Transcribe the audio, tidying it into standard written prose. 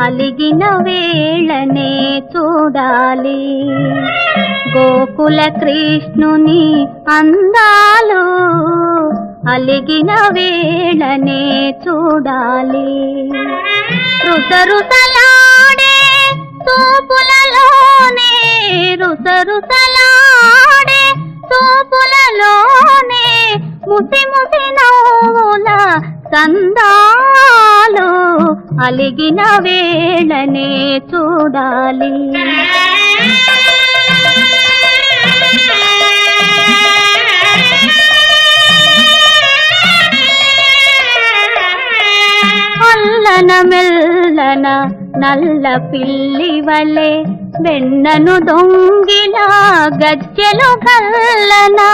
అలిగిన వేళనే చూడాలి గోకుల కృష్ణుని అందాలు అలిగిన వేళనే చూడాలి రుసరుసలాడే తూపులలోనే రుసరుసలాడే తూపులలోనే ముసి ముసి నవ్వుల సందాలు అలిగిన వేళనే చూడాలి అల్లన మెల్లన నల్ల పిల్లి వలె వెన్నను దొంగిలా గజ్జెలు గల్లనా